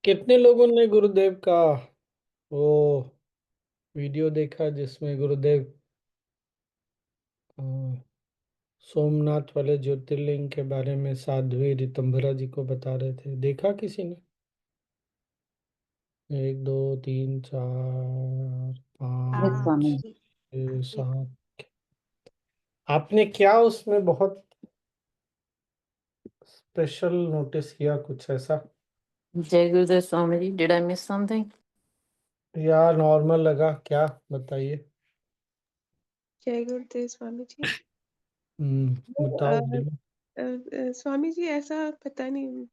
कितने लोगों ने गुरुदेव का वो वीडियो देखा जिसमें गुरुदेव अ, सोमनाथ वाले ज्योतिर्लिंग के बारे में साध्वी ऋतंभरा जी को बता रहे थे? देखा किसी ने? एक दो तीन चार यस पाँच स्वामी जी। छः सात। आपने क्या उसमें बहुत स्पेशल नोटिस किया, कुछ ऐसा? जय Gurudev Swami ji. Did I miss something? या नॉर्मल लगा? क्या बताइए। जय गुरुदेव स्वामी जी। बताओ अ, भैया। स्वामी जी ऐसा पता नहीं,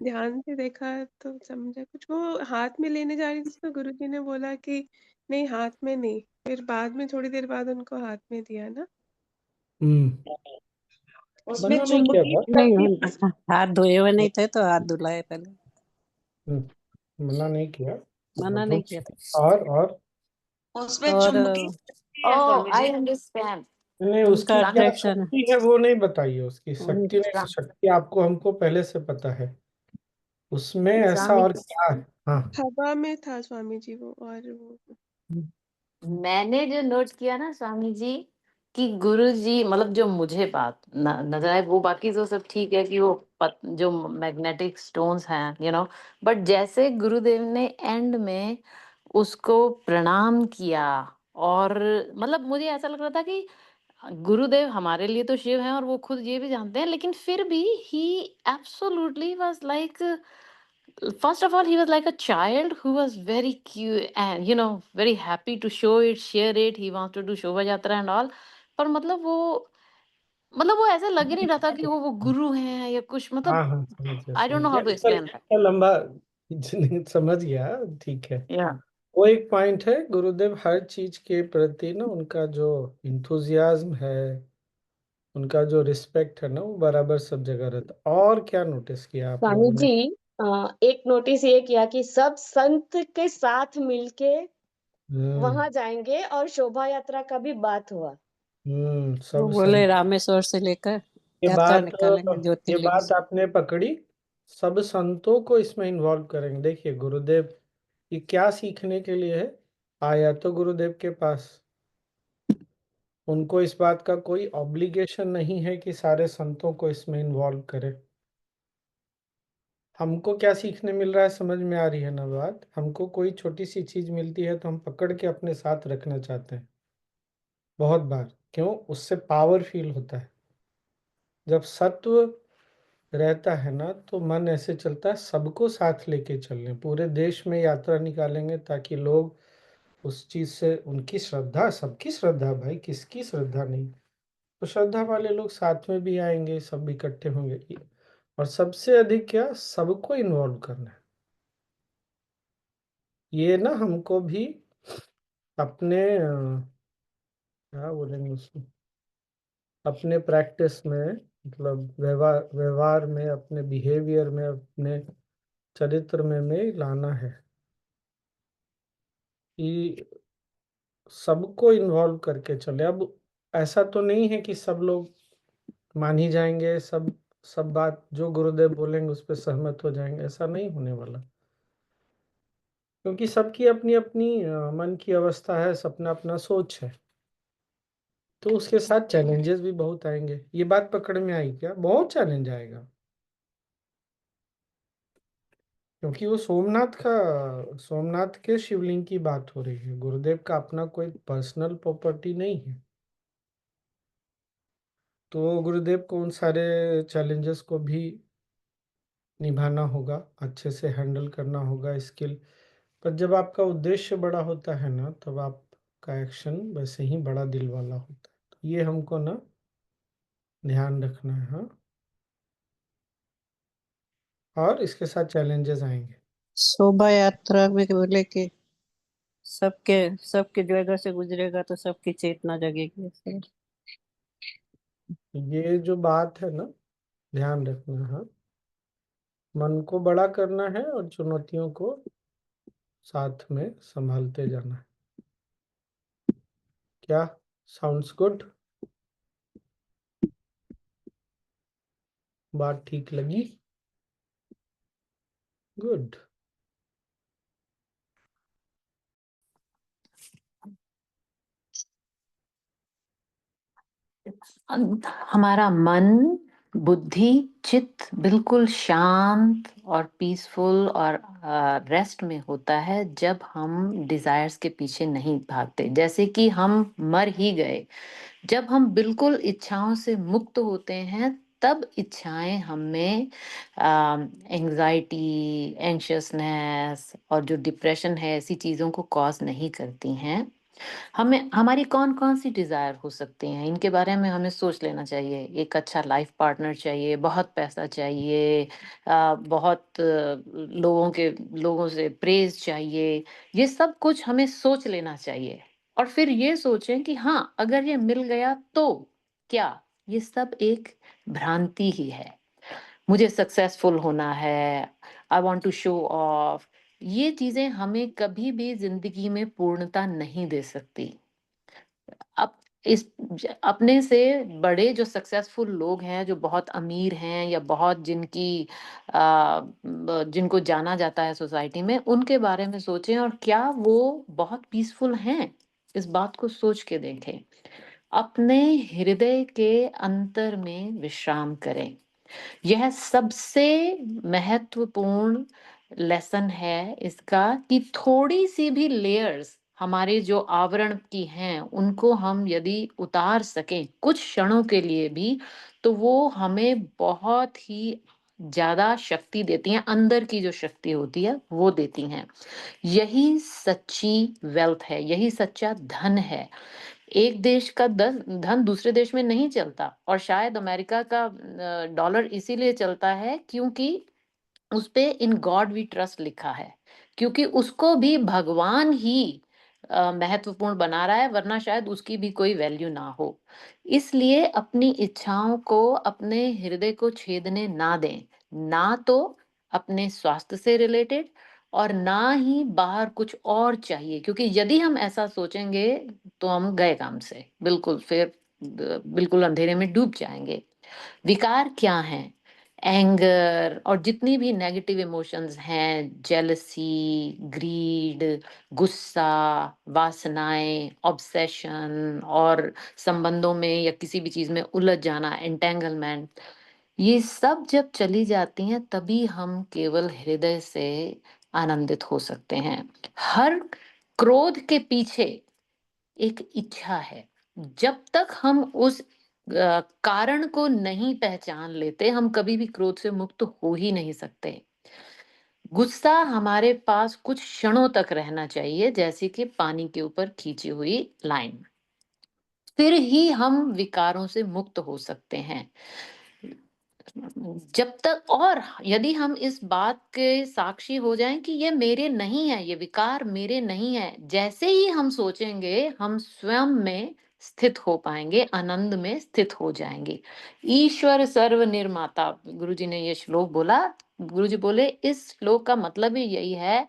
ध्यान से देखा तो समझा कुछ वो हाथ में लेने जा रही थी तो गुरुजी ने बोला कि नहीं हाथ में नहीं, फिर बाद में थोड़ी देर बाद उनको हाथ में दिया ना। हम्म उसमें मना नहीं किया चुंबकीय था। नहीं, हाथ धोए हुए नहीं थे तो हाथ धुलाए पहले। मना नहीं किया। मना नहीं किया था। और उसमें और चुंबकीय शक्ति है स्वामी आई जी। अंडरस्टैंड। नहीं, उसकी उनका क्या अट्रैक्शन। शक्ति है वो नहीं बताइए। उसकी शक्ति नहीं, शक्ति आपको हमको पहले से पता है। उसमें ऐसा स्वामी और क्या है? हाँ। हवा में था स्वामी जी वो, और वो मैंने जो नोट किया ना स्वामी जी, कि गुरु जी मतलब जो मुझे बात नजर आए, वो बाकी तो सब ठीक है कि वो जो मैग्नेटिक स्टोन्स हैं बट जैसे गुरुदेव ने एंड में उसको प्रणाम किया, और मतलब मुझे ऐसा लग रहा था कि गुरुदेव हमारे लिए तो शिव हैं और वो खुद ये भी जानते हैं, लेकिन फिर भी he absolutely was like, first of all he was like a child who was very cute and very happy to show it, share it. He wants to do शोभा यात्रा and all. पर मतलब वो ऐसा लग ही नहीं रहा था कि वो गुरु हैं या कुछ, हाँ मतलब हाँ, समझ गया आई डोंट नो समझ गया। How to explain that. इतना लंबा समझ गया। ठीक है। या वो एक पॉइंट है, गुरुदेव हर चीज के प्रति ना उनका जो इंथुजियाज्म है, उनका जो रिस्पेक्ट है ना, वो बराबर सब जगह रहता। और क्या नोटिस किया आप स्वामी लोगों ने? जी, एक नोटिस ये किया कि सब संत के साथ मिलके हम्म वहां जाएंगे और शोभा यात्रा का भी बात हुआ। वो सब बोले संत। रामेश्वर से लेकर ये यात्रा बात निकालेंगे ये ज्योतिर्लिंग बात से। आपने पकड़ी। सब संतों को इसमें इन्वॉल्व करेंगे। देखिए गुरुदेव ये क्या सीखने के लिए है, आया तो गुरुदेव के पास। उनको इस बात का कोई ऑब्लिगेशन नहीं है कि सारे संतों को इसमें इन्वॉल्व करें। हमको क्या सीखने मिल रहा है, समझ में आ रही है ना बात? हमको कोई छोटी सी चीज मिलती है तो हम पकड़ के अपने साथ रखना चाहते हैं बहुत बार। क्यों? उससे पावर फील होता है। जब सत्व रहता है ना तो मन ऐसे चलता है, सबको साथ लेके चलने, पूरे देश में यात्रा निकालेंगे ताकि लोग उस चीज से, उनकी श्रद्धा, सबकी श्रद्धा भाई, किसकी श्रद्धा नहीं, तो श्रद्धा वाले लोग साथ में भी आएंगे, सब इकट्ठे होंगे। और सबसे अधिक क्या, सबको इन्वॉल्व करना है। ये ना हमको भी अपने क्या बोलेंगे उसको, अपने प्रैक्टिस में, मतलब व्यवहार व्यवहार में, अपने बिहेवियर में, अपने चरित्र में लाना है कि सबको इन्वॉल्व करके चले। अब ऐसा तो नहीं है कि सब लोग मान ही जाएंगे, सब सब बात जो गुरुदेव बोलेंगे उस पर सहमत हो जाएंगे, ऐसा नहीं होने वाला। क्योंकि सबकी अपनी अपनी मन की अवस्था है, अपना अपना सोच है। तो उसके साथ चैलेंजेस भी बहुत आएंगे। ये बात पकड़ में आई क्या? बहुत चैलेंज आएगा। क्योंकि वो सोमनाथ के शिवलिंग की बात हो रही है। गुरुदेव का अपना कोई पर्सनल प्रॉपर्टी नहीं है। तो गुरुदेव को उन सारे चैलेंजेस को भी निभाना होगा, अच्छे से हैंडल करना होगा, स्किल। पर जब आपका उद्देश्य बड़ा होता है ना, तब आपका एक्शन वैसे ही बड़ा दिल वाला होता है। तो ये हमको ना ध्यान रखना है। हाँ। और इसके साथ चैलेंजेस आएंगे। शोभा यात्रा में बोले कि सबके सबके जगह से गुजरेगा तो सबकी चेतना जगेगी ऐसे। ये जो बात है ना, ध्यान रखना। हाँ। मन को बड़ा करना है और चुनौतियों को साथ में संभालते जाना है। क्या? Sounds good? बात ठीक लगी? गुड। हमारा मन, बुद्धि, चित्त बिल्कुल शांत और पीसफुल और रेस्ट में होता है जब हम डिजायर्स के पीछे नहीं भागते। जैसे कि हम मर ही गए, जब हम बिल्कुल इच्छाओं से मुक्त होते हैं, तब इच्छाएं हमें एंजाइटी, एंशियसनेस और जो डिप्रेशन है, ऐसी चीज़ों को कॉज नहीं करती हैं। हमें हमारी कौन कौन सी डिजायर हो सकती हैं, इनके बारे में हमें सोच लेना चाहिए। एक अच्छा लाइफ पार्टनर चाहिए, बहुत पैसा चाहिए, बहुत लोगों से प्रेज चाहिए। ये सब कुछ हमें सोच लेना चाहिए और फिर ये सोचें कि हाँ, अगर ये मिल गया तो क्या? ये सब एक भ्रांति ही है। मुझे सक्सेसफुल होना है, I want to show off, ये चीजें हमें कभी भी जिंदगी में पूर्णता नहीं दे सकती। अब अपने से बड़े जो सक्सेसफुल लोग हैं, जो बहुत अमीर हैं या बहुत जिनको जाना जाता है सोसाइटी में, उनके बारे में सोचें और क्या वो बहुत पीसफुल हैं? इस बात को सोच के देखें। अपने हृदय के अंतर में विश्राम करें। यह सबसे महत्वपूर्ण लेसन है इसका, कि थोड़ी सी भी लेयर्स हमारे जो आवरण की हैं, उनको हम यदि उतार सकें कुछ क्षणों के लिए भी, तो वो हमें बहुत ही ज्यादा शक्ति देती हैं। अंदर की जो शक्ति होती है वो देती हैं। यही सच्ची वेल्थ है, यही सच्चा धन है। एक देश का धन दूसरे देश में नहीं चलता, और शायद अमेरिका का डॉलर इसीलिए चलता है क्योंकि उस पे इन गॉड वी ट्रस्ट लिखा है, क्योंकि उसको भी भगवान ही महत्वपूर्ण बना रहा है, वरना शायद उसकी भी कोई वैल्यू ना हो। इसलिए अपनी इच्छाओं को, अपने हृदय को छेदने ना दें, ना तो अपने स्वास्थ्य से रिलेटेड और ना ही बाहर कुछ और चाहिए, क्योंकि यदि हम ऐसा सोचेंगे तो हम गए काम से, बिल्कुल फिर बिल्कुल अंधेरे में डूब जाएंगे। विकार क्या हैं? एंगर और जितनी भी नेगेटिव इमोशंस हैं, जेलसी, ग्रीड, गुस्सा, वासनाएं, ऑब्सेशन और संबंधों में या किसी भी चीज में उलझ जाना, एंटेंगलमेंट, ये सब जब चली जाती हैं तभी हम केवल हृदय से आनंदित हो सकते हैं। हर क्रोध के पीछे एक इच्छा है। जब तक हम उस कारण को नहीं पहचान लेते, हम कभी भी क्रोध से मुक्त हो ही नहीं सकते। गुस्सा हमारे पास कुछ क्षणों तक रहना चाहिए, जैसे कि पानी के ऊपर खींची हुई लाइन। फिर ही हम विकारों से मुक्त हो सकते हैं। जब तक, और यदि हम इस बात के साक्षी हो जाएं कि ये मेरे नहीं है, ये विकार मेरे नहीं है, जैसे ही हम सोचेंगे, हम स्वयं में स्थित हो पाएंगे, आनंद में स्थित हो जाएंगे। ईश्वर सर्व निर्माता, गुरुजी ने ये श्लोक बोला। गुरुजी बोले इस श्लोक का मतलब ही यही है,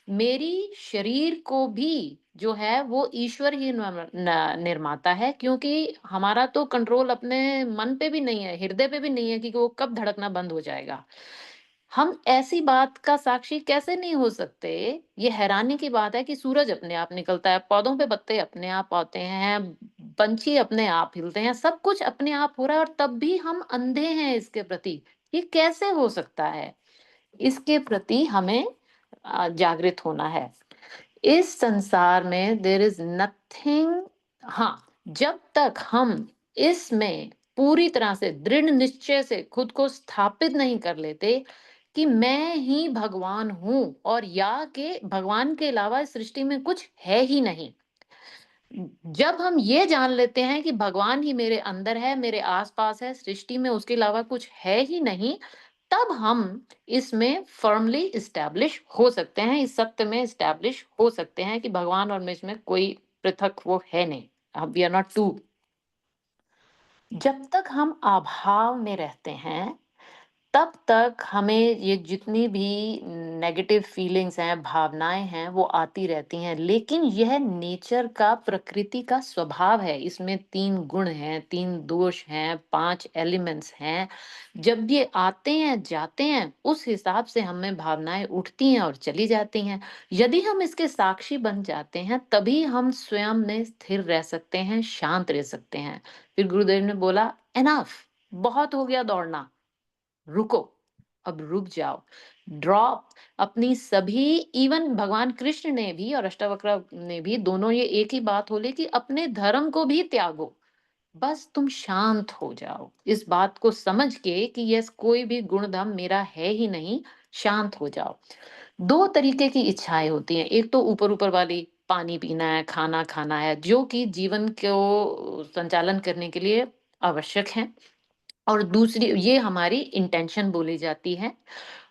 मेरी शरीर को भी जो है वो ईश्वर ही निर्माता है, क्योंकि हमारा तो कंट्रोल अपने मन पे भी नहीं है, हृदय पे भी नहीं है कि वो कब धड़कना बंद हो जाएगा। हम ऐसी बात का साक्षी कैसे नहीं हो सकते? ये हैरानी की बात है कि सूरज अपने आप निकलता है, पौधों पे पत्ते अपने आप आते हैं, पंछी अपने आप हिलते हैं, सब कुछ अपने आप हो रहा है, और तब भी हम अंधे हैं इसके प्रति। ये कैसे हो सकता है? इसके प्रति हमें जागृत होना है। इस संसार में देर इज नथिंग। हाँ, जब तक हम इसमें पूरी तरह से दृढ़ निश्चय से खुद को स्थापित नहीं कर लेते कि मैं ही भगवान हूं, और या के भगवान के अलावा इस सृष्टि में कुछ है ही नहीं, जब हम ये जान लेते हैं कि भगवान ही मेरे अंदर है, मेरे आसपास है, सृष्टि में उसके अलावा कुछ है ही नहीं, तब हम इसमें फर्मली इस्टेब्लिश हो सकते हैं, इस सत्य में इस्टेब्लिश हो सकते हैं कि भगवान और मैं इसमें कोई पृथक वो है नहीं, वी आर नॉट टू। जब तक हम अभाव में रहते हैं, तब तक हमें ये जितनी भी नेगेटिव फीलिंग्स हैं, भावनाएं हैं, वो आती रहती हैं, लेकिन यह नेचर का, प्रकृति का स्वभाव है। इसमें 3 गुण हैं, 3 दोष हैं, 5 एलिमेंट्स हैं। जब ये आते हैं, जाते हैं, उस हिसाब से हमें भावनाएं उठती हैं और चली जाती हैं। यदि हम इसके साक्षी बन जाते हैं, तभी हम स्वयं में स्थिर रह सकते हैं, शांत रह सकते हैं। फिर गुरुदेव ने बोला, एनफ, बहुत हो गया दौड़ना, रुको, अब रुक जाओ, ड्रॉप अपनी सभी। इवन भगवान कृष्ण ने भी और अष्टावक्र ने भी, दोनों ये एक ही बात बोले कि अपने धर्म को भी त्यागो, बस तुम शांत हो जाओ। इस बात को समझ के कि यस, कोई भी गुणधर्म मेरा है ही नहीं, शांत हो जाओ। 2 तरीके की इच्छाएं होती हैं। एक तो ऊपर ऊपर वाली, पानी पीना है, खाना खाना है, जो कि जीवन को संचालन करने के लिए आवश्यक है। और दूसरी, ये हमारी इंटेंशन बोली जाती है।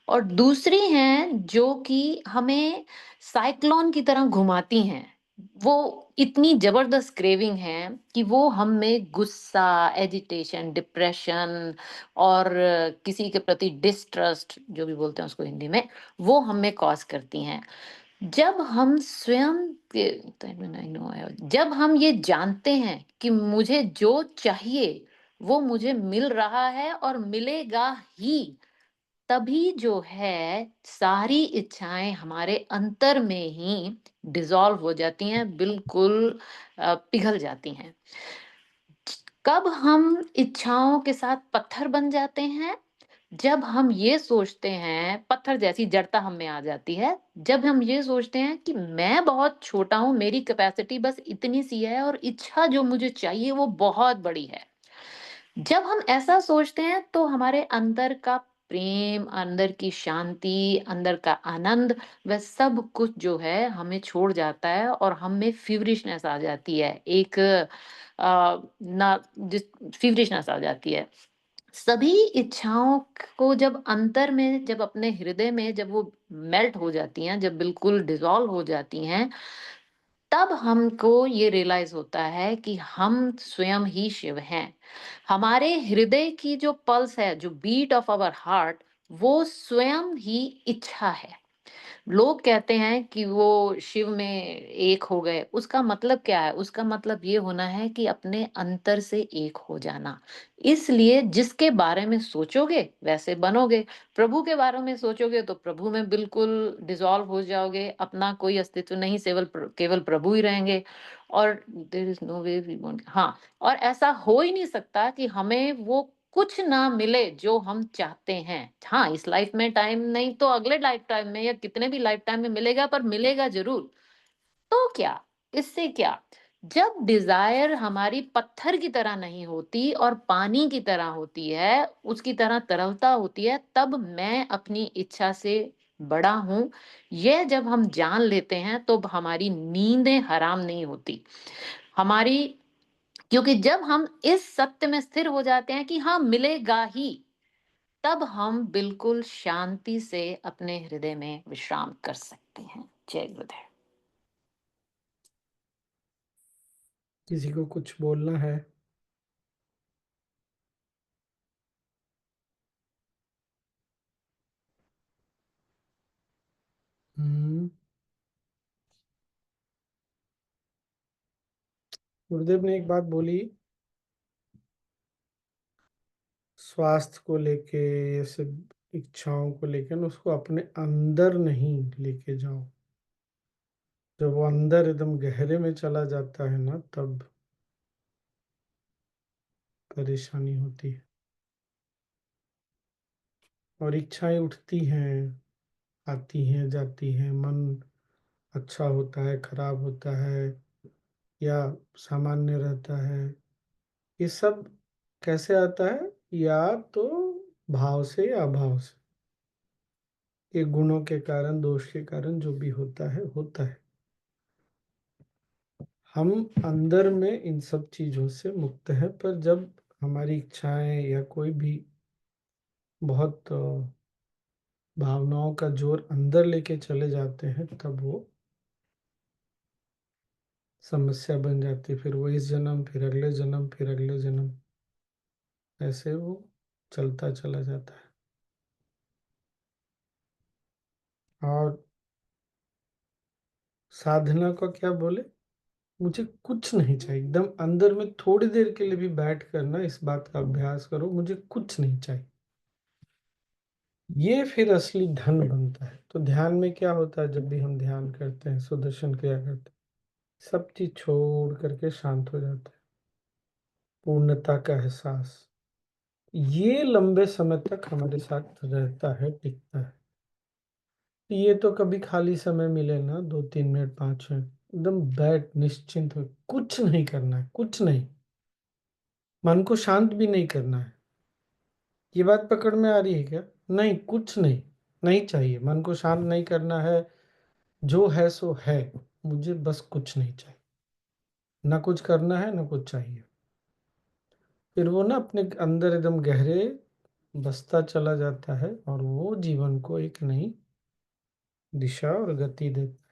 और दूसरी हैं जो कि हमें साइक्लोन की तरह घुमाती हैं। वो इतनी जबरदस्त क्रेविंग है कि वो हम में गुस्सा, एजिटेशन, डिप्रेशन और किसी के प्रति डिस्ट्रस्ट, जो भी बोलते हैं उसको हिंदी में, वो हमें कॉज करती हैं। जब हम स्वयं जब हम ये जानते हैं कि मुझे जो चाहिए वो मुझे मिल रहा है और मिलेगा ही, तभी जो है सारी इच्छाएं हमारे अंतर में ही डिसॉल्व हो जाती हैं, बिल्कुल पिघल जाती हैं। कब हम इच्छाओं के साथ पत्थर बन जाते हैं? जब हम ये सोचते हैं, पत्थर जैसी जड़ता हम में आ जाती है, जब हम ये सोचते हैं कि मैं बहुत छोटा हूं, मेरी कैपेसिटी बस इतनी सी है और इच्छा जो मुझे चाहिए वो बहुत बड़ी है। जब हम ऐसा सोचते हैं तो हमारे अंदर का प्रेम, अंदर की शांति, अंदर का आनंद, वह सब कुछ जो है हमें छोड़ जाता है और हम में फीवरिशनेस आ जाती है। एक ना जिस फीवरिशनेस आ जाती है। सभी इच्छाओं को जब अंतर में, जब अपने हृदय में जब वो मेल्ट हो जाती हैं, जब बिल्कुल डिसॉल्व हो जाती हैं, तब हमको ये रियलाइज होता है कि हम स्वयं ही शिव हैं। हमारे हृदय की जो पल्स है, जो बीट ऑफ आवर हार्ट, वो स्वयं ही इच्छा है। लोग कहते हैं कि वो शिव में एक हो गए, उसका मतलब क्या है? उसका मतलब ये होना है कि अपने अंतर से एक हो जाना। इसलिए जिसके बारे में सोचोगे वैसे बनोगे। प्रभु के बारे में सोचोगे तो प्रभु में बिल्कुल डिसॉल्व हो जाओगे, अपना कोई अस्तित्व नहीं, केवल प्रभु ही रहेंगे। और there is no way we want, हाँ, और ऐसा हो ही नहीं सकता कि हमें वो कुछ ना मिले जो हम चाहते हैं। हाँ, इस लाइफ में टाइम नहीं तो अगले लाइफ टाइम में या कितने भी लाइफ टाइम में मिलेगा, पर मिलेगा जरूर। तो क्या, इससे क्या? जब डिजायर हमारी पत्थर की तरह नहीं होती और पानी की तरह होती है, उसकी तरह तरलता होती है, तब मैं अपनी इच्छा से बड़ा हूं, यह जब हम जान लेते हैं तो हमारी नींदें हराम नहीं होती हमारी। क्योंकि जब हम इस सत्य में स्थिर हो जाते हैं कि हाँ, मिलेगा ही, तब हम बिल्कुल शांति से अपने हृदय में विश्राम कर सकते हैं। जय गुरुदेव। किसी को कुछ बोलना है? हम्म। गुरुदेव ने एक बात बोली, स्वास्थ्य को लेके, ये सब इच्छाओं को लेकर ना, उसको अपने अंदर नहीं लेके जाओ। जब वो अंदर एकदम गहरे में चला जाता है ना, तब परेशानी होती है। और इच्छाएं उठती हैं, आती हैं, जाती हैं, मन अच्छा होता है, खराब होता है, या सामान्य रहता है। ये सब कैसे आता है? या तो भाव से या अभाव से। ये गुणों के कारण, दोष के कारण जो भी होता है, होता है। हम अंदर में इन सब चीजों से मुक्त है, पर जब हमारी इच्छाएं या कोई भी बहुत भावनाओं का जोर अंदर लेके चले जाते हैं, तब वो समस्या बन जाती है। फिर वो इस जन्म, फिर अगले जन्म, फिर अगले जन्म, ऐसे वो चलता चला जाता है। और साधना का क्या बोले, मुझे कुछ नहीं चाहिए, एकदम अंदर में थोड़ी देर के लिए भी बैठ कर ना इस बात का अभ्यास करो, मुझे कुछ नहीं चाहिए। ये फिर असली धन बनता है। तो ध्यान में क्या होता है, जब भी हम ध्यान करते हैं, सुदर्शन क्रिया करते हैं, सब चीज छोड़ करके शांत हो जाते हैं, पूर्णता का एहसास। ये लंबे समय तक हमारे साथ रहता है, टिकता है। ये तो कभी खाली समय मिले ना, 2-3 मिनट 5 मिनट, एकदम बैठ निश्चिंत हो, कुछ नहीं करना है, कुछ नहीं, मन को शांत भी नहीं करना है। ये बात पकड़ में आ रही है क्या? नहीं, कुछ नहीं, नहीं चाहिए, मन को शांत नहीं करना है, जो है सो है, मुझे बस कुछ नहीं चाहिए, ना कुछ करना है ना कुछ चाहिए। फिर वो ना अपने अंदर एकदम गहरे बसता चला जाता है, और वो जीवन को एक नई दिशा और गति देता है।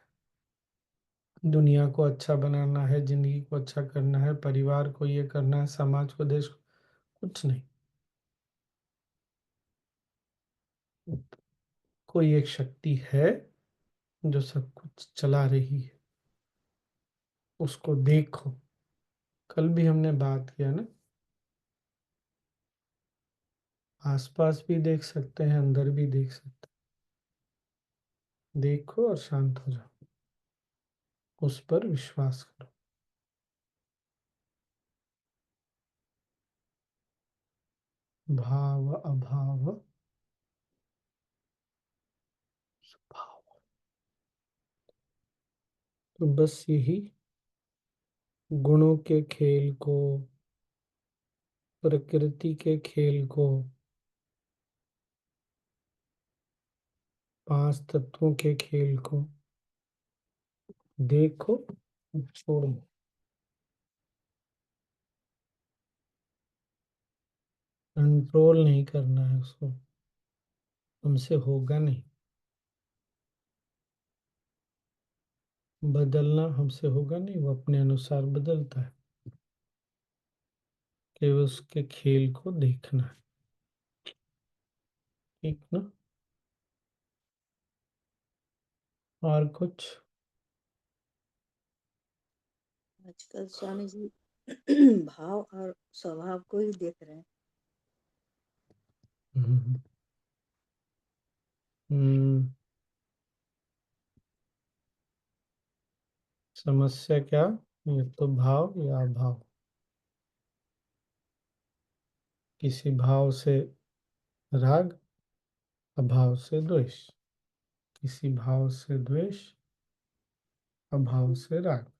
दुनिया को अच्छा बनाना है, जिंदगी को अच्छा करना है, परिवार को ये करना है, समाज को, देश को, कुछ नहीं। कोई एक शक्ति है जो सब कुछ चला रही है, उसको देखो। कल भी हमने बात किया ना, आसपास भी देख सकते हैं, अंदर भी देख सकते हैं। देखो और शांत हो जाओ, उस पर विश्वास करो। भाव अभाव स्वभाव, तो बस यही गुणों के खेल को, प्रकृति के खेल को, 5 तत्वों के खेल को देखो, छोड़ दो। कंट्रोल नहीं करना है उसको, हमसे होगा नहीं। बदलना हमसे होगा नहीं, वो अपने अनुसार बदलता है। केवल उसके खेल को देखना है, ठीक ना? और कुछ? आजकल स्वामी जी भाव और स्वभाव को ही देख रहे हैं। हम्म, हम्म, समस्या क्या? ये तो भाव या अभाव, किसी भाव से राग, अभाव से द्वेष, किसी भाव से द्वेष, अभाव से राग,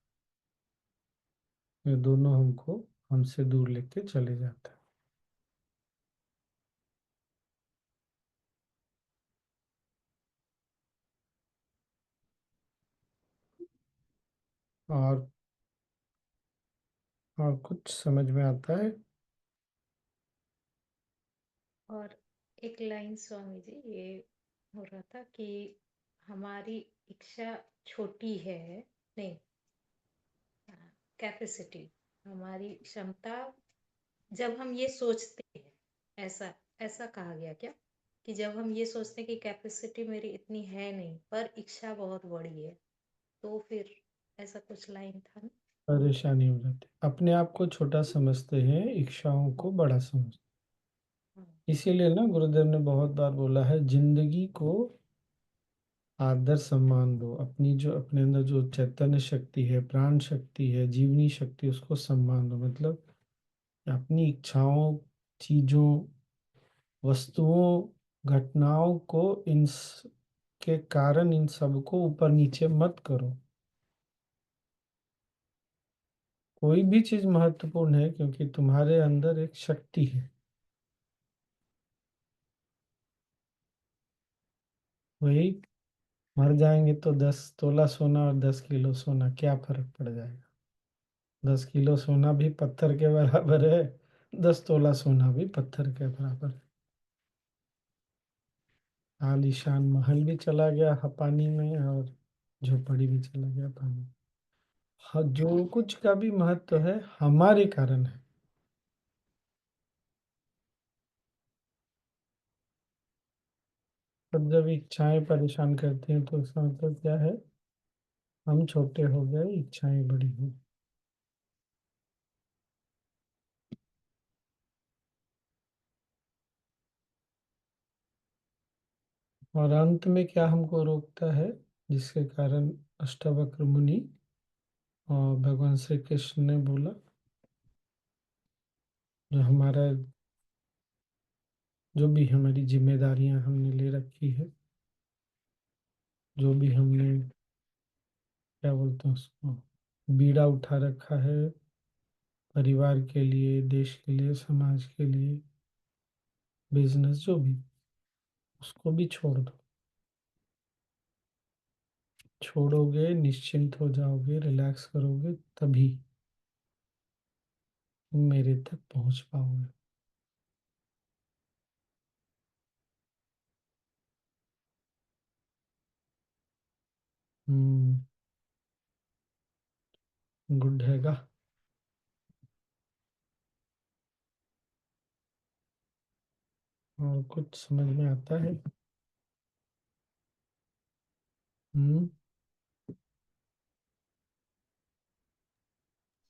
ये दोनों हमको हमसे दूर लेके चले जाते हैं। और कुछ समझ में आता है? और एक लाइन स्वामी जी, ये हो रहा था कि हमारी इच्छा छोटी है, नहीं, कैपेसिटी, हमारी क्षमता, जब हम ये सोचते हैं, ऐसा ऐसा कहा गया क्या, कि जब हम ये सोचते हैं कि कैपेसिटी मेरी इतनी है नहीं पर इच्छा बहुत बड़ी है, तो फिर ऐसा कुछ लाइन था ना। परेशानी हो जाती है, अपने आप को छोटा समझते हैं, इच्छाओं को बड़ा समझते हाँ, हैं। इसीलिए ना गुरुदेव ने बहुत बार बोला है, जिंदगी को आदर सम्मान दो, अपनी जो अपने अंदर जो चैतन्य शक्ति है, प्राण शक्ति है, जीवनी शक्ति, उसको सम्मान दो। मतलब अपनी इच्छाओं, चीजों, वस्तुओं, घटनाओं को, के कारण इन सबको ऊपर नीचे मत करो। कोई भी चीज महत्वपूर्ण है, क्योंकि तुम्हारे अंदर एक शक्ति है। वही, मर जाएंगे तो 10 तोला सोना और 10 किलो सोना, क्या फर्क पड़ जाएगा? 10 किलो सोना भी पत्थर के बराबर है, 10 तोला सोना भी पत्थर के बराबर है। आलीशान महल भी चला गया पानी में, और झोपड़ी भी चला गया पानी में। जो कुछ का भी महत्व है, हमारे कारण है। पर जब इच्छाएं परेशान करती हैं तो इसका मतलब क्या है? हम छोटे हो गए, इच्छाएं बड़ी हो गई। और अंत में क्या हमको रोकता है, जिसके कारण अष्टावक्र मुनि और भगवान श्री कृष्ण ने बोला, जो हमारा जो भी हमारी जिम्मेदारियां हमने ले रखी है, जो भी हमने क्या बोलते हैं उसको, बीड़ा उठा रखा है परिवार के लिए, देश के लिए, समाज के लिए, बिजनेस, जो भी, उसको भी छोड़ दो। छोड़ोगे, निश्चिंत हो जाओगे, रिलैक्स करोगे, तभी तुम मेरे तक पहुंच पाओगे। गुड हैगा। और कुछ समझ में आता है? हम्म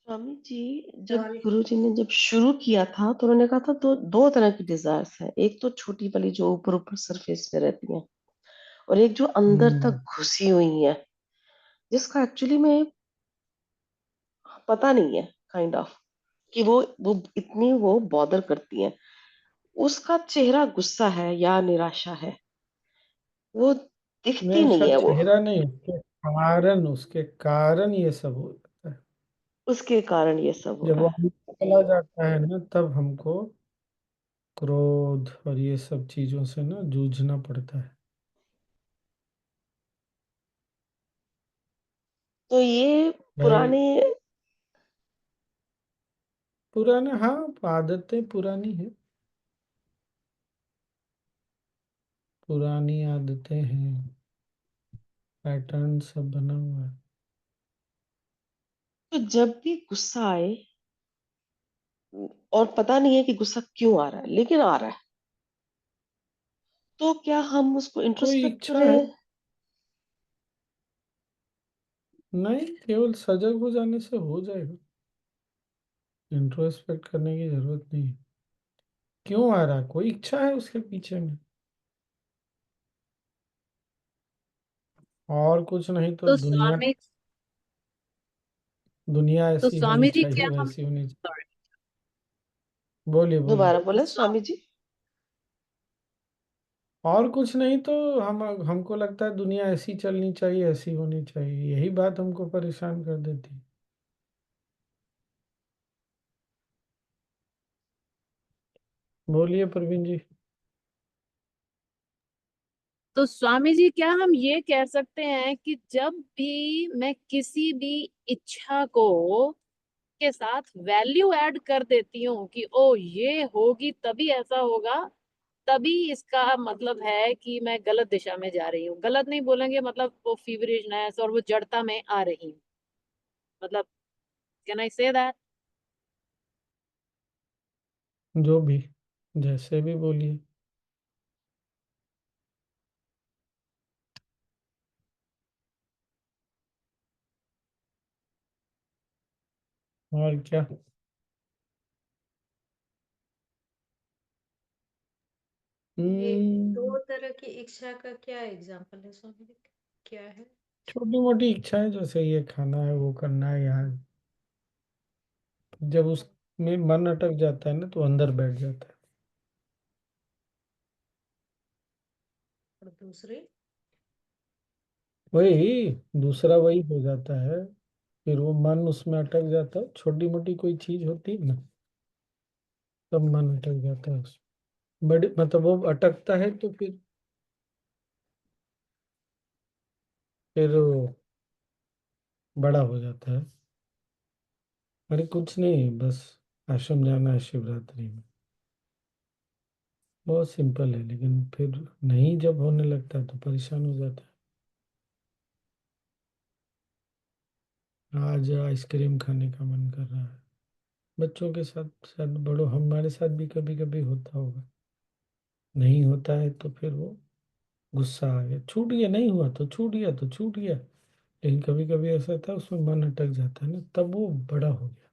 स्वामी जी, जब सॉरी। गुरुजी ने जब शुरू किया था तो उन्होंने कहा था दो दो तरह की डिजायर्स है। एक तो छोटी वाली जो ऊपर ऊपर सरफेस पे रहती है, और एक जो अंदर हम्म तक घुसी हुई है, जिसका एक्चुअली में पता नहीं है, काइंड ऑफ, कि वो इतनी वो बॉदर करती है। उसका चेहरा गुस्सा है या निराशा है, वो दिखती मेरे नहीं साथ है वो। चेहरा नहीं, उसके कारण ये सब हो जाता है। उसके कारण ये सब हो जब रहा वो है। अंदर चला जाता है ना, तब हमको क्रोध और ये सब चीजों से ना जूझना पड़ता है। तो ये भाई, पुराने पुराने, हाँ, आदतें पुरानी है, पुरानी आदतें हैं, पैटर्न सब बना हुआ है। तो जब भी गुस्सा आए, और पता नहीं है कि गुस्सा क्यों आ रहा है, लेकिन आ रहा है, तो क्या हम उसको कोई इंट्रोस्पेक्ट इच्छा है? करें? नहीं, केवल सजग हो जाने से हो जाएगा। इंट्रोस्पेक्ट करने की जरूरत नहीं है। क्यों आ रहा है? कोई इच्छा है उसके पीछे में, और कुछ नहीं तो तो दुनिया, स्वामी दुनिया तो ऐसी होनी स्वामी जी चाहिए, क्या हम वैसी होनी चाहिए। सॉरी बोलिए बोलिए। दोबारा तो बोले स्वामी जी। और कुछ नहीं तो हमको लगता है दुनिया ऐसी चलनी चाहिए, ऐसी होनी चाहिए, यही बात हमको परेशान कर देती है। बोलिए प्रवीण जी। तो स्वामी जी क्या हम ये कह सकते हैं कि जब भी मैं किसी भी इच्छा को के साथ वैल्यू ऐड कर देती हूँ कि ओ ये होगी तभी ऐसा होगा, तभी इसका मतलब है कि मैं गलत दिशा में जा रही हूँ। गलत नहीं बोलेंगे, मतलब वो फीवरिशनेस और वो जड़ता में आ रही हूँ, मतलब कैन आई से दैट? जो भी, जैसे भी बोलिए। और क्या? ये दो हम्म तरह की इच्छा का क्या एग्जाम्पल है स्वामी जी? क्या है? छोटी मोटी इच्छाएं, जैसे ये खाना है, वो करना है यार, जब उसमें मन अटक जाता है ना, तो अंदर बैठ जाता है। और दूसरी? वही, दूसरा वही हो जाता है। फिर वो मन उसमें अटक जाता है, छोटी मोटी कोई चीज होती है ना, तब मन अटक जाता है उसमें। बड़ी मतलब वो अटकता है तो फिर वो बड़ा हो जाता है। अरे कुछ नहीं, बस आश्रम जाना है शिवरात्रि में, बहुत सिंपल है, लेकिन फिर नहीं जब होने लगता है तो परेशान हो जाता है। आज आइसक्रीम खाने का मन कर रहा है, बच्चों के साथ, शायद बड़ों, हमारे साथ भी कभी कभी होता होगा। नहीं होता है तो फिर वो गुस्सा आ गया, छूट गया, नहीं हुआ तो छूट गया तो छूट गया। लेकिन कभी कभी ऐसा था उसमें मन अटक जाता है ना, तब वो बड़ा हो गया।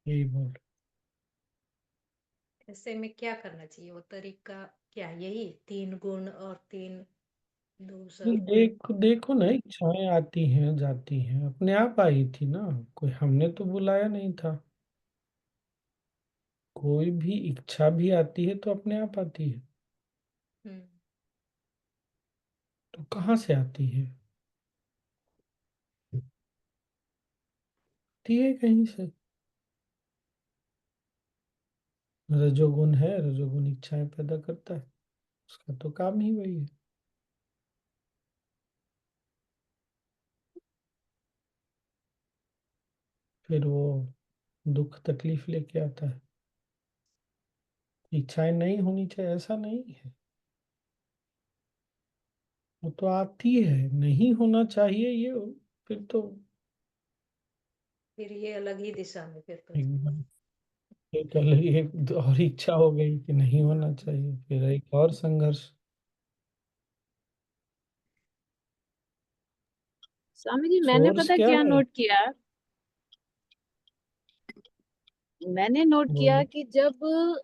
यही बोल। ऐसे में क्या करना चाहिए, वो तरीका क्या, यही 3 गुण और 3 दोष नहीं, और देखो देखो ना, इच्छाएं आती हैं जाती हैं, अपने आप आई थी ना, कोई हमने तो बुलाया नहीं था। कोई भी इच्छा भी आती है तो अपने आप आती है, हम्म, तो कहाँ से आती है? आती है कहीं से। रजोगुण है, रजोगुण इच्छाएं पैदा करता है, उसका तो काम ही वही है। फिर वो दुख तकलीफ लेके आता है। इच्छाएं नहीं होनी चाहिए ऐसा नहीं है, वो तो आती है, नहीं होना चाहिए ये, फिर तो फिर ये अलग ही दिशा में फिर तो एकदम एक अलग एक और इच्छा हो गई कि नहीं होना चाहिए, फिर एक और संघर्ष। स्वामी जी, मैंने सोर्स पता क्या क्या है? नोट किया, मैंने नोट किया बोलो। कि जब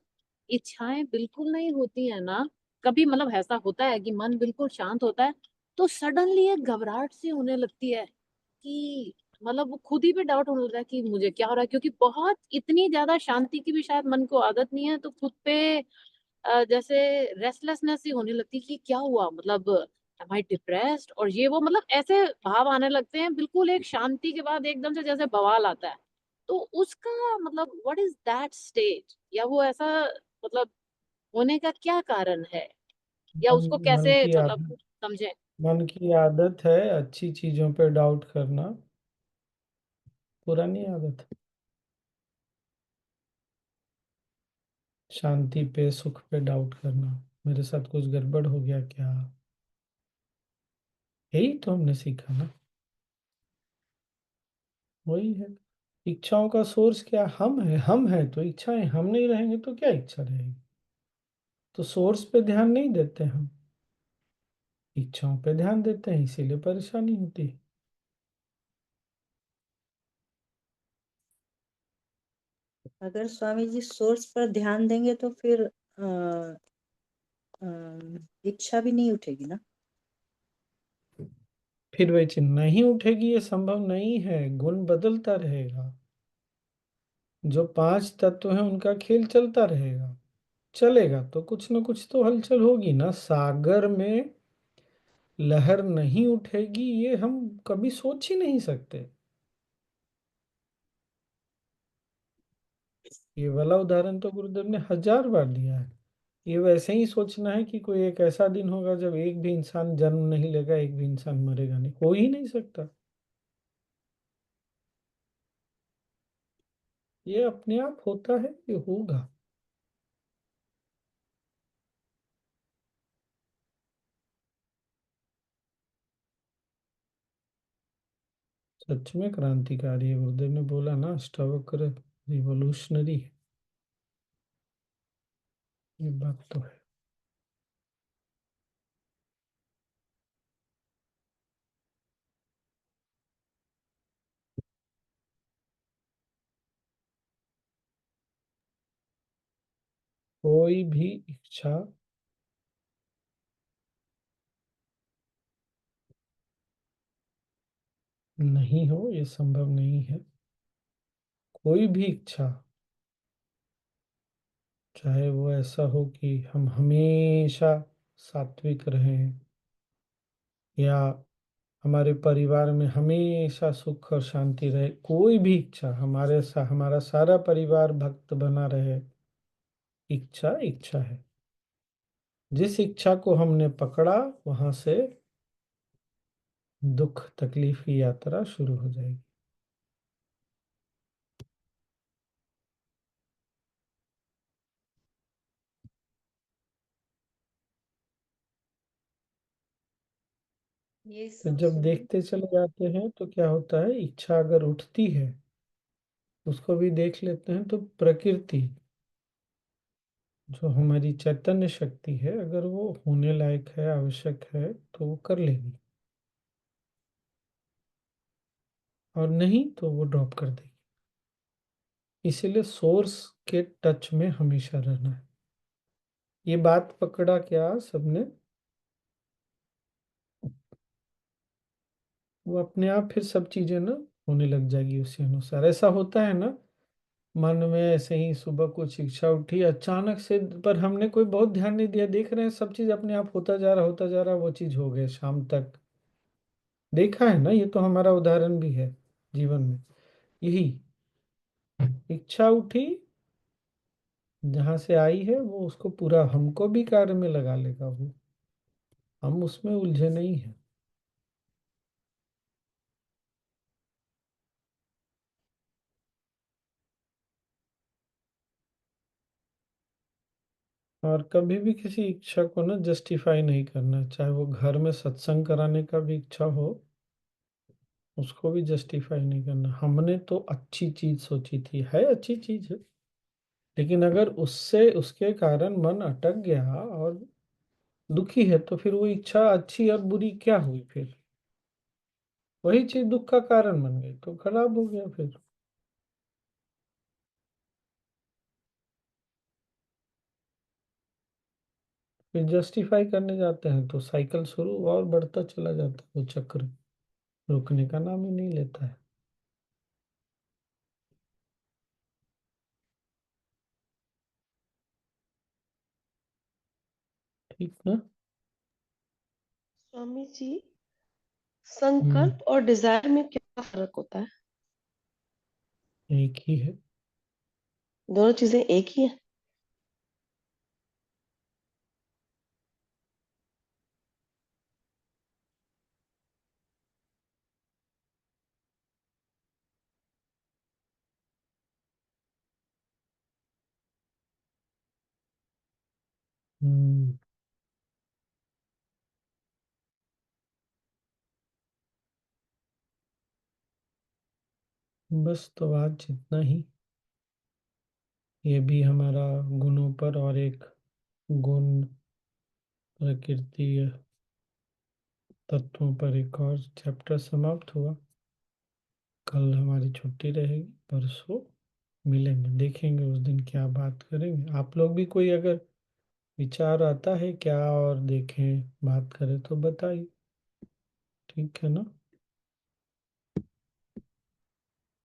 इच्छाएं बिल्कुल नहीं होती है ना, कभी मतलब ऐसा होता है कि मन बिल्कुल शांत होता है, तो सडनली एक घबराहट सी होने लगती है कि मतलब वो खुद ही पे डाउट होने लगता है कि मुझे क्या हो रहा है, क्योंकि बहुत इतनी ज्यादा शांति की भी शायद मन को आदत नहीं है, तो खुद पे जैसे रेस्टलेसनेस सी होने लगती है कि क्या हुआ, मतलब एम आई डिप्रेस्ड, और ये वो मतलब ऐसे भाव आने लगते हैं, बिल्कुल एक शांति के बाद एकदम से जैसे बवाल आता है। तो उसका मतलब व्हाट इज दैट स्टेट, या वो ऐसा मतलब होने का क्या कारण है, या मन उसको मन कैसे की मतलब आदत, समझे। मन की आदत है अच्छी चीजों पे डाउट करना, पुरानी आदत है। शांति पे सुख पे डाउट करना, मेरे साथ कुछ गड़बड़ हो गया क्या, यही तो हमने सीखा ना। वही है। इच्छाओं का सोर्स क्या, हम है, हम है तो इच्छाएं, हम नहीं रहेंगे तो क्या इच्छा रहेगी? तो सोर्स पे ध्यान नहीं देते हम, इच्छाओं पे ध्यान देते हैं, इसीलिए परेशानी होती है। अगर स्वामी जी सोर्स पर ध्यान देंगे तो फिर इच्छा भी नहीं उठेगी ना। फिर वही चीज नहीं उठेगी, ये संभव नहीं है, गुण बदलता रहेगा। जो 5 तत्व हैं उनका खेल चलता रहेगा, चलेगा तो कुछ ना कुछ तो हलचल होगी ना। सागर में लहर नहीं उठेगी ये हम कभी सोच ही नहीं सकते। ये वाला उदाहरण तो गुरुदेव ने 1000 बार दिया है। ये वैसे ही सोचना है कि कोई एक ऐसा दिन होगा जब एक भी इंसान जन्म नहीं लेगा, एक भी इंसान मरेगा नहीं, हो ही नहीं सकता। ये अपने आप होता है, ये होगा। सच में क्रांतिकारी है, गुरुदेव ने बोला ना, अष्टावक्र रिवोल्यूशनरी है। ये बात तो है। कोई भी इच्छा नहीं हो ये संभव नहीं है। कोई भी इच्छा, चाहे वो ऐसा हो कि हम हमेशा सात्विक रहें, या हमारे परिवार में हमेशा सुख और शांति रहे, कोई भी इच्छा, हमारा सारा परिवार भक्त बना रहे, इच्छा इच्छा है। जिस इच्छा को हमने पकड़ा, वहां से दुख तकलीफ की यात्रा शुरू हो जाएगी। ये तो सब जब सुन। देखते चले जाते हैं तो क्या होता है, इच्छा अगर उठती है उसको भी देख लेते हैं तो प्रकृति जो हमारी चैतन्य शक्ति है, अगर वो होने लायक है, आवश्यक है, तो वो कर लेगी, और नहीं तो वो ड्रॉप कर देगी। इसीलिए सोर्स के टच में हमेशा रहना है। ये बात पकड़ा क्या सबने? वो अपने आप फिर सब चीजें ना होने लग जाएगी उसी अनुसार। ऐसा होता है ना, मन में ऐसे ही सुबह कुछ इच्छा उठी अचानक से, पर हमने कोई बहुत ध्यान नहीं दिया, देख रहे हैं सब चीज अपने आप होता जा रहा, होता जा रहा, वो चीज हो गया शाम तक। देखा है ना, ये तो हमारा उदाहरण भी है जीवन में। यही इच्छा उठी, जहां से आई है वो उसको पूरा हमको भी कार्य में लगा लेगा वो, हम उसमें उलझे नहीं है। और कभी भी किसी इच्छा को ना जस्टिफाई नहीं करना, चाहे वो घर में सत्संग कराने का भी इच्छा हो, उसको भी जस्टिफाई नहीं करना। हमने तो अच्छी चीज सोची थी, है अच्छी चीज है, लेकिन अगर उससे उसके कारण मन अटक गया और दुखी है, तो फिर वो इच्छा अच्छी और बुरी क्या हुई? फिर वही चीज दुख का कारण बन गई, तो खराब हो गया फिर। जस्टिफाई करने जाते हैं तो साइकिल शुरू और बढ़ता चला जाता है, वो चक्र रुकने का नाम ही नहीं लेता है। ठीक ना? स्वामी जी, हम्म। संकल्प और डिजायर में क्या फर्क होता है? एक ही है। दोनों चीजें एक ही है? हम्म। बस तो आज जितना ही, ये भी हमारा गुणों पर, और एक गुण प्रकृति तत्वों पर एक और चैप्टर समाप्त हुआ। कल हमारी छुट्टी रहेगी, परसों मिलेंगे, देखेंगे उस दिन क्या बात करेंगे। आप लोग भी कोई अगर विचार आता है क्या और देखें बात करें तो बताइए, ठीक है ना?